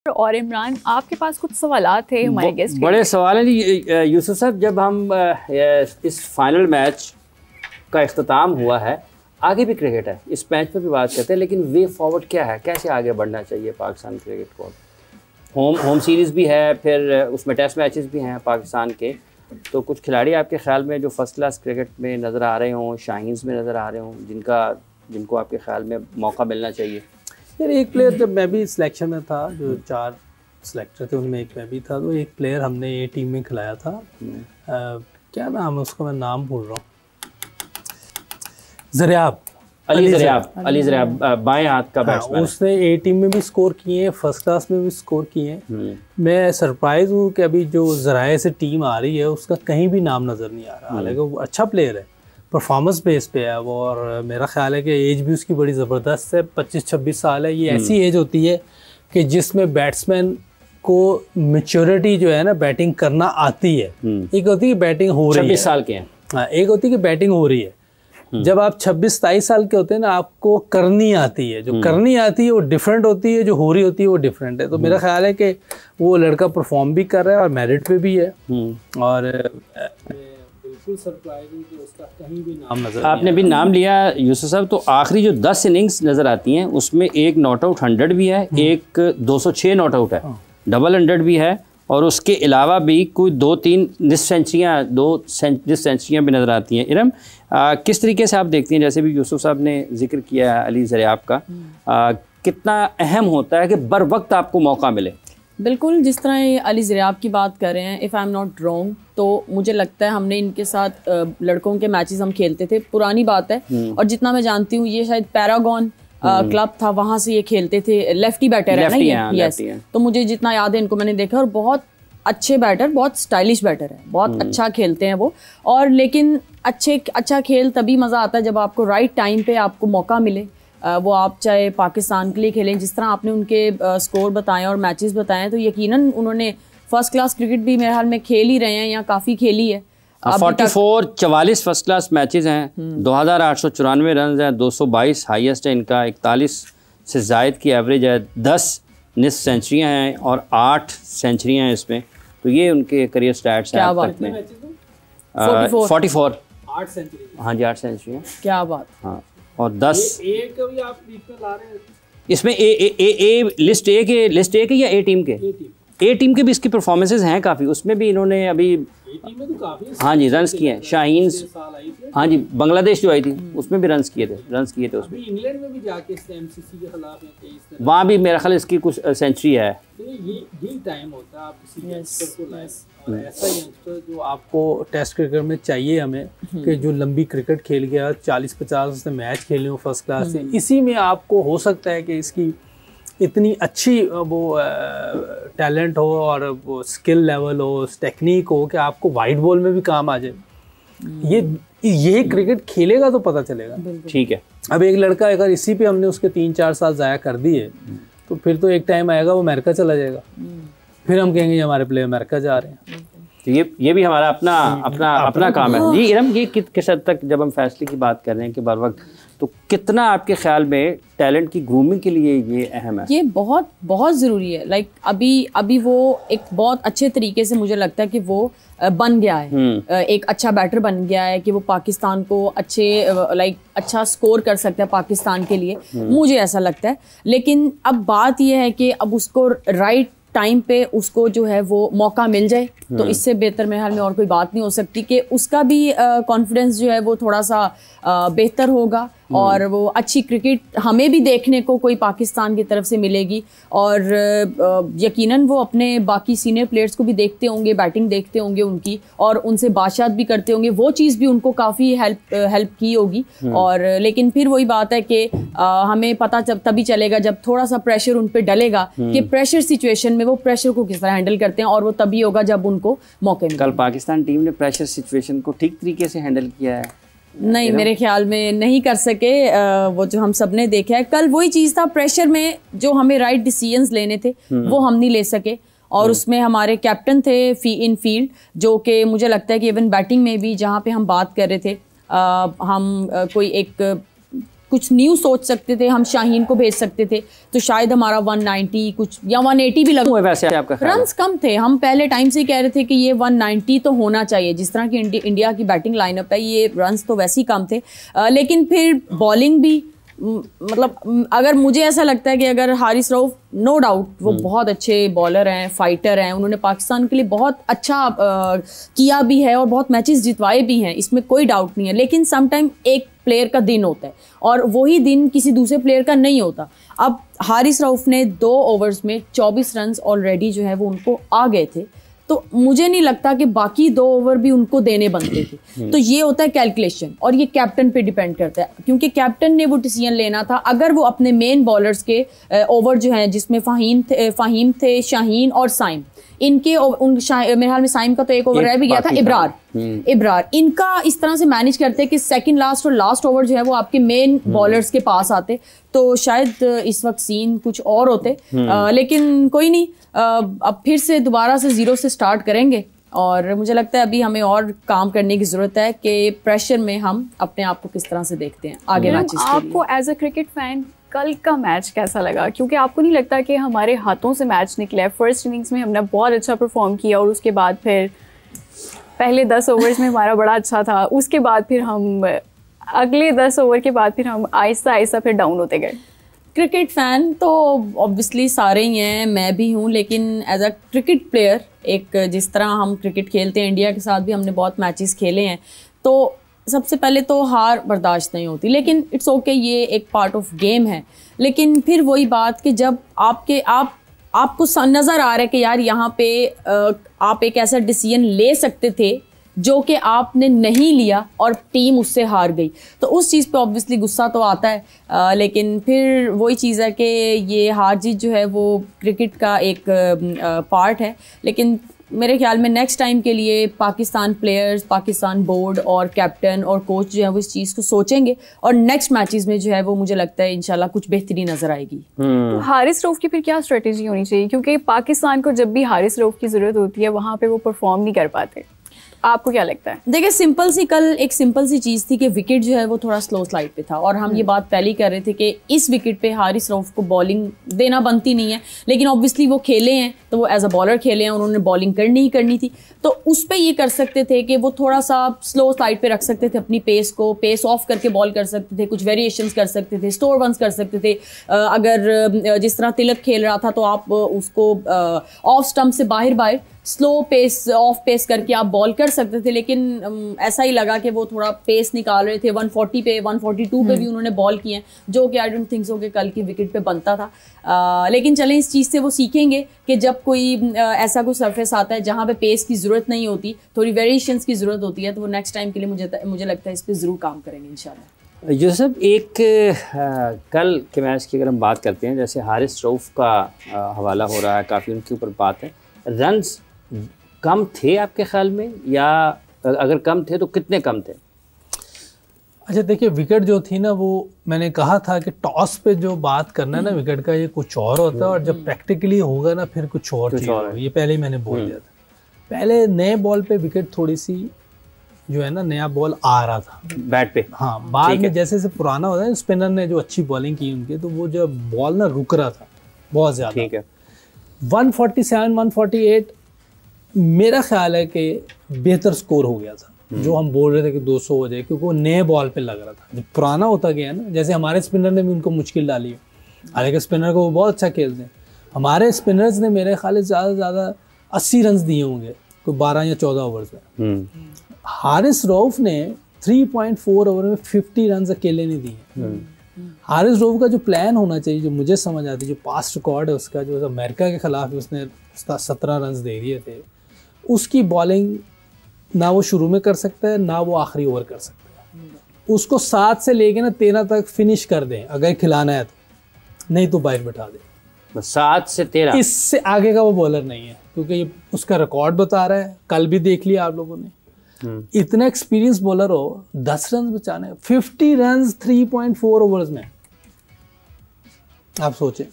और इमरान, आपके पास कुछ सवाल थे हमारे गेस्ट के? बड़े सवाल हैं जी यूसुफ साहब। जब हम इस फाइनल मैच का इख्तिताम हुआ है, आगे भी क्रिकेट है, इस मैच पर भी बात करते हैं, लेकिन वे फॉरवर्ड क्या है, कैसे आगे बढ़ना चाहिए पाकिस्तान क्रिकेट को? होम सीरीज़ भी है, फिर उसमें टेस्ट मैचेस भी हैं पाकिस्तान के, तो कुछ खिलाड़ी आपके ख्याल में जो फर्स्ट क्लास क्रिकेट में नज़र आ रहे हों, शाहीन्स में नज़र आ रहे हों, जिनको आपके ख्याल में मौका मिलना चाहिए? यार एक प्लेयर, जब मैं भी सिलेक्शन में था, जो 4 सिलेक्टर थे उनमें एक मैं भी था, तो एक प्लेयर हमने ये टीम में खिलाया था। क्या नाम है उसका, मैं नाम भूल रहा हूँ, अली ज़रियाब, बाएं हाथ का बैट्समैन। उसने ए टीम में भी स्कोर किए हैं, फर्स्ट क्लास में भी स्कोर किए हैं। मैं सरप्राइज हूँ कि अभी जो ज़राए से टीम आ रही है उसका कहीं भी नाम नज़र नहीं आ रहा। हालांकि वो अच्छा प्लेयर है, परफॉर्मेंस बेस पे है वो, और मेरा ख्याल है कि एज भी उसकी बड़ी ज़बरदस्त है, 25-26 साल है। ये ऐसी एज होती है कि जिसमें बैट्समैन को मैच्योरिटी जो है ना, बैटिंग करना आती है। एक होती है बैटिंग हो रही है, 26 साल के हैं। हाँ, एक होती है कि बैटिंग हो रही है। जब आप 26-27 साल के होते हैं ना, आपको करनी आती है, जो करनी आती है वो डिफरेंट होती है, जो हो रही होती है वो डिफरेंट है। तो मेरा ख्याल है कि वो लड़का परफॉर्म भी कर रहा है और मेरिट पे भी है, और बिल्कुल सरप्राइजिंग कि उसका कहीं भी नाम नजर आपने भी नाम लिया यूसुफ साहब, तो आखिरी जो 10 इनिंग्स नज़र आती हैं उसमें एक नॉट आउट 100 भी है, एक 206 नॉट आउट है, डबल 100 भी है, और उसके अलावा भी कोई 2-3 निस्फ सेंचुरियाँ भी नज़र आती हैं। इरम, किस तरीके से आप देखती हैं, जैसे भी यूसुफ साहब ने जिक्र किया है अली ज़रियाब का, कितना अहम होता है कि बर वक्त आपको मौका मिले? बिल्कुल, जिस तरह अली ज़रियाब की बात कर रहे हैं, if I am not wrong, तो मुझे लगता है हमने इनके साथ लड़कों के मैचेस हम खेलते थे, पुरानी बात है, और जितना मैं जानती हूँ ये शायद पैरागॉन क्लब था, वहाँ से ये खेलते थे। लेफ्टी बैटर है ना ये? यस। तो मुझे जितना याद है इनको मैंने देखा, और बहुत अच्छे बैटर, बहुत स्टाइलिश बैटर है, बहुत अच्छा खेलते हैं वो। और लेकिन अच्छा खेल तभी मज़ा आता है जब आपको राइट टाइम पे आपको मौका मिले। वो आप चाहे पाकिस्तान के लिए खेलें, जिस तरह आपने उनके स्कोर बताएं और मैचेस बताएं, तो यकीनन उन्होंने फर्स्ट क्लास क्रिकेट भी मेरे हाल में खेल ही रहे हैं, या काफ़ी खेली है। 44 फर्स्ट क्लास मैचेस हैं, 2894 रन हैं, 222 हाईएस्ट है इनका, 41 से जायद की एवरेज है, 10 निस्फ सेंचुरियाँ हैं और 8 सेंचुरियाँ हैं इसमें। तो ये उनके करियर स्टैट्स हैं। 44 8 सेंचुरी। हाँ जी, 8 सेंचुरियाँ। क्या बात। हाँ, और 10 एक भी आप बीच में ला रहे हैं इसमें। लिस्ट ए के या ए टीम के? ए टीम के भी इसकी परफॉर्मेंसेज हैं काफ़ी, उसमें भी इन्होंने अभी तो काफी, हाँ जी, रन्स किए हैं। शाहीन्स, हाँ जी, बांग्लादेश जो आई थी उसमें भी रन्स किए थे उसमें। इंग्लैंड में भी जाके एमसीसी के खिलाफ वहाँ भी मेरा ख्याल इसकी कुछ सेंचुरी है। तो यही टाइम होता है आप किसी यंगस्टर को लाएं, और ऐसा यंगस्टर जो आपको टेस्ट क्रिकेट में चाहिए हमें, कि जो लंबी क्रिकेट खेल गया, 40-50 उसने मैच खेले हो फर्स्ट क्लास से, इसी में आपको हो सकता है कि इसकी इतनी अच्छी वो टैलेंट हो और वो स्किल लेवल हो, टेक्निक हो, कि आपको वाइट बॉल में भी काम आ जाए। ये क्रिकेट खेलेगा तो पता चलेगा। ठीक है, अब एक लड़का अगर इसी पे हमने उसके 3-4 साल ज़ाया कर दिए, तो फिर तो एक टाइम आएगा वो अमेरिका चला जाएगा, फिर हम कहेंगे हमारे प्लेयर अमेरिका जा रहे हैं। तो ये भी हमारा अपना काम है जी। इरम, ये किस हद तक जब हम फैसले की बात कर रहे हैं कि बर वक्त, तो कितना आपके ख्याल में टैलेंट की ग्रूमिंग के लिए ये अहम है? ये बहुत बहुत ज़रूरी है। लाइक अभी वो एक बहुत अच्छे तरीके से मुझे लगता है कि वो बन गया है, एक अच्छा बैटर बन गया है, कि वो पाकिस्तान को अच्छा स्कोर कर सकता है पाकिस्तान के लिए, मुझे ऐसा लगता है। लेकिन अब बात यह है कि अब उसको राइट टाइम पे उसको जो है वो मौका मिल जाए, तो इससे बेहतर मेरे हाल में और कोई बात नहीं हो सकती, कि उसका भी कॉन्फिडेंस जो है वो थोड़ा सा बेहतर होगा, और वो अच्छी क्रिकेट हमें भी देखने को कोई पाकिस्तान की तरफ से मिलेगी। और यकीनन वो अपने बाकी सीनियर प्लेयर्स को भी देखते होंगे, बैटिंग देखते होंगे उनकी, और उनसे बातचीत भी करते होंगे, वो चीज़ भी उनको काफ़ी हेल्प की होगी। और लेकिन फिर वही बात है कि हमें पता तभी चलेगा जब थोड़ा सा प्रेशर उन पर डलेगा, कि प्रेशर सिचुएशन में वो प्रेशर को किस तरह हैंडल करते हैं, और वो तभी होगा जब उनको मौके मिले। कल पाकिस्तान टीम ने प्रेशर सिचुएशन को ठीक तरीके से हैंडल किया है? नहीं, मेरे ख्याल में नहीं कर सके। वो जो हम सब ने देखा है कल, वही चीज़ था, प्रेशर में जो हमें राइट डिसीजंस लेने थे वो हम नहीं ले सके, और उसमें हमारे कैप्टन थे इन फील्ड, जो कि मुझे लगता है कि इवन बैटिंग में भी जहाँ पे हम बात कर रहे थे, हम कोई एक कुछ न्यू सोच सकते थे, हम शाहीन को भेज सकते थे तो शायद हमारा 190 कुछ या 180 भी लगा। वैसे आपका रन्स कम थे, हम पहले टाइम से कह रहे थे कि ये 190 तो होना चाहिए, जिस तरह की इंडिया की बैटिंग लाइनअप है ये रन्स तो वैसे ही कम थे। लेकिन फिर बॉलिंग भी मतलब अगर मुझे ऐसा लगता है कि अगर हारिस रऊफ नो डाउट वो बहुत अच्छे बॉलर हैं, फाइटर हैं, उन्होंने पाकिस्तान के लिए बहुत अच्छा किया भी है और बहुत मैचेस जितवाए भी हैं, इसमें कोई डाउट नहीं है। लेकिन समटाइम एक प्लेयर का दिन होता है और वही दिन किसी दूसरे प्लेयर का नहीं होता। अब हारिस रऊफ ने 2 ओवर्स में 24 रन ऑलरेडी जो है वो उनको आ गए थे, तो मुझे नहीं लगता कि बाकी 2 ओवर भी उनको देने बनते थे। तो ये होता है कैलकुलेशन और ये कैप्टन पे डिपेंड करता है, क्योंकि कैप्टन ने वो डिसीजन लेना था। अगर वो अपने मेन बॉलर्स के ओवर जो हैं जिसमें फ़हीम थे, शाहीन और साइम, इनके मेरे ख्याल में साइम का तो एक ओवर रह भी गया था, इब्रार, इनका इस तरह से मैनेज करते कि सेकंड लास्ट और लास्ट ओवर जो है वो आपके मेन बॉलर्स के पास आते तो शायद इस वक्त सीन कुछ और होते। लेकिन कोई नहीं, अब फिर से दोबारा से 0 से स्टार्ट करेंगे और मुझे लगता है अभी हमें और काम करने की ज़रूरत है कि प्रेशर में हम अपने आप को किस तरह से देखते हैं आगे मैचेस के लिए। आपको एज अ क्रिकेट फैन कल का मैच कैसा लगा? क्योंकि आपको नहीं लगता कि हमारे हाथों से मैच निकला है? फर्स्ट इनिंग्स में हमने बहुत अच्छा परफॉर्म किया और उसके बाद फिर पहले 10 ओवर्स में हमारा बड़ा अच्छा था, उसके बाद फिर हम अगले 10 ओवर के बाद फिर हम आहिस्ता आहिस्ता फिर डाउन होते गए। क्रिकेट फ़ैन तो ऑब्वियसली सारे ही हैं, मैं भी हूँ, लेकिन एज अ क्रिकेट प्लेयर एक जिस तरह हम क्रिकेट खेलते हैं, इंडिया के साथ भी हमने बहुत मैचेस खेले हैं, तो सबसे पहले तो हार बर्दाश्त नहीं होती, लेकिन इट्स ओके, ये एक पार्ट ऑफ गेम है। लेकिन फिर वही बात कि जब आपको नज़र आ रहा है कि यार यहाँ पे आप एक ऐसा डिसीजन ले सकते थे जो कि आपने नहीं लिया और टीम उससे हार गई, तो उस चीज़ पे ऑब्वियसली गुस्सा तो आता है। लेकिन फिर वही चीज़ है कि ये हार जीत जो है वो क्रिकेट का एक पार्ट है। लेकिन मेरे ख्याल में नेक्स्ट टाइम के लिए पाकिस्तान प्लेयर्स, पाकिस्तान बोर्ड और कैप्टन और कोच जो है वो इस चीज़ को सोचेंगे और नेक्स्ट मैचेस में जो है वो मुझे लगता है इंशाल्लाह कुछ बेहतरी नज़र आएगी। तो हारिस रऊफ की फिर क्या स्ट्रेटेजी होनी चाहिए? क्योंकि पाकिस्तान को जब भी हारिस रऊफ की ज़रूरत होती है वहाँ पर वो परफॉर्म नहीं कर पाते, आपको क्या लगता है? देखिए कल एक सिंपल सी चीज़ थी कि विकेट जो है वो थोड़ा स्लो स्लाइड पे था और हम ये बात पहले ही कर रहे थे कि इस विकेट पे हारिस रऊफ को बॉलिंग देना बनती नहीं है, लेकिन ऑब्वियसली वो खेले हैं तो वो एज अ बॉलर खेले हैं, उन्होंने बॉलिंग करनी ही करनी थी, तो उस पर ये कर सकते थे कि वो थोड़ा सा स्लो स्लाइड पे रख सकते थे अपनी पेस को, पेस ऑफ करके बॉल कर सकते थे, कुछ वेरिएशंस कर सकते थे, स्टोर वंस कर सकते थे। अगर जिस तरह तिलक खेल रहा था तो आप उसको ऑफ स्टम्प से बाहर स्लो पेस, ऑफ पेस करके आप बॉल कर सकते थे। लेकिन ऐसा ही लगा कि वो थोड़ा पेस निकाल रहे थे, 140 पे 142 पे भी उन्होंने बॉल किए हैं, जो कि आई डोंट थिंक सो कि कल की विकेट पे बनता था। लेकिन चलें, इस चीज़ से वो सीखेंगे कि जब कोई ऐसा कोई सरफेस आता है जहाँ पे पेस की ज़रूरत नहीं होती, थोड़ी वेरिएशंस की ज़रूरत होती है, तो वो नेक्स्ट टाइम के लिए मुझे लगता है इस पर ज़रूर काम करेंगे इंशाल्लाह। यूसुफ, एक कल के मैच की अगर हम बात करते हैं, जैसे हारिस रऊफ का हवाला हो रहा है, काफ़ी उनके ऊपर बात है, रन्स कम थे आपके ख्याल में, या अगर कम थे तो कितने कम थे? अच्छा देखिए, विकेट जो थी ना, वो मैंने कहा था कि टॉस पे जो बात करना है ना विकेट का, ये कुछ और होता है और जब प्रैक्टिकली होगा ना फिर कुछ और चीज़ होगा। ये पहले ही मैंने बोल दिया था। पहले नए बॉल पे विकेट थोड़ी सी जो है ना, नया बॉल आ रहा था बैट पे, हाँ, बाद में जैसे जैसे पुराना होता है, स्पिनर ने जो अच्छी बॉलिंग की उनके, तो वो जब बॉल ना रुक रहा था बहुत ज़्यादा, ठीक है, 147 148 मेरा ख्याल है कि बेहतर स्कोर हो गया था। जो हम बोल रहे थे कि 200 हो जाए, क्योंकि वो नए बॉल पे लग रहा था। जब पुराना होता गया ना, जैसे हमारे स्पिनर ने भी उनको मुश्किल डाली है, हालांकि स्पिनर को वो बहुत अच्छा खेलते हैं। हमारे स्पिनर्स ने मेरे ख्याल से ज़्यादा से ज़्यादा 80 रन दिए होंगे कोई 12 या 14 ओवर्स में। हारिस रऊफ ने 3.4 ओवर में 50 रन अकेले नहीं दिए। हारिस रऊफ का जो प्लान होना चाहिए, जो मुझे समझ आती है, जो पास्ट रिकॉर्ड है उसका, जो अमेरिका के खिलाफ उसने 17 रन दे दिए थे, उसकी बॉलिंग ना वो शुरू में कर सकता है ना वो आखिरी ओवर कर सकता है। उसको 7 से लेके ना 13 तक फिनिश कर दें अगर खिलाना है तो, नहीं तो बाहर बैठा दें। 7 से 13, इससे आगे का वो बॉलर नहीं है, क्योंकि ये उसका रिकॉर्ड बता रहा है। कल भी देख लिया आप लोगों ने, इतना एक्सपीरियंस बॉलर हो, 10 रन बचाने, 50 रन 3.4 ओवर्स में, आप सोचें।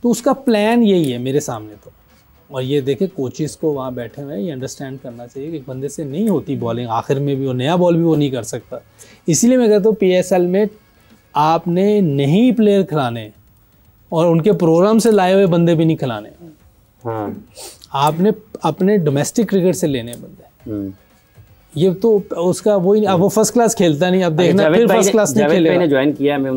तो उसका प्लान यही है मेरे सामने तो। और ये देखे कोचेस को वहाँ बैठे हुए हैं, ये अंडरस्टैंड करना चाहिए कि एक बंदे से नहीं होती बॉलिंग आखिर में भी, और नया बॉल भी वो नहीं कर सकता। इसीलिए मैं कहता हूँ PSL में आपने नहीं प्लेयर खिलाने और उनके प्रोग्राम से लाए हुए बंदे भी नहीं खिलाने। हाँ। आपने अपने डोमेस्टिक क्रिकेट से लेने बंदे। ये तो उसका वही, अब वो फर्स्ट क्लास खेलता नहीं, अब देखना फिर फर्स्ट क्लास नहीं खेलेगा। ज्वाइन किया मैं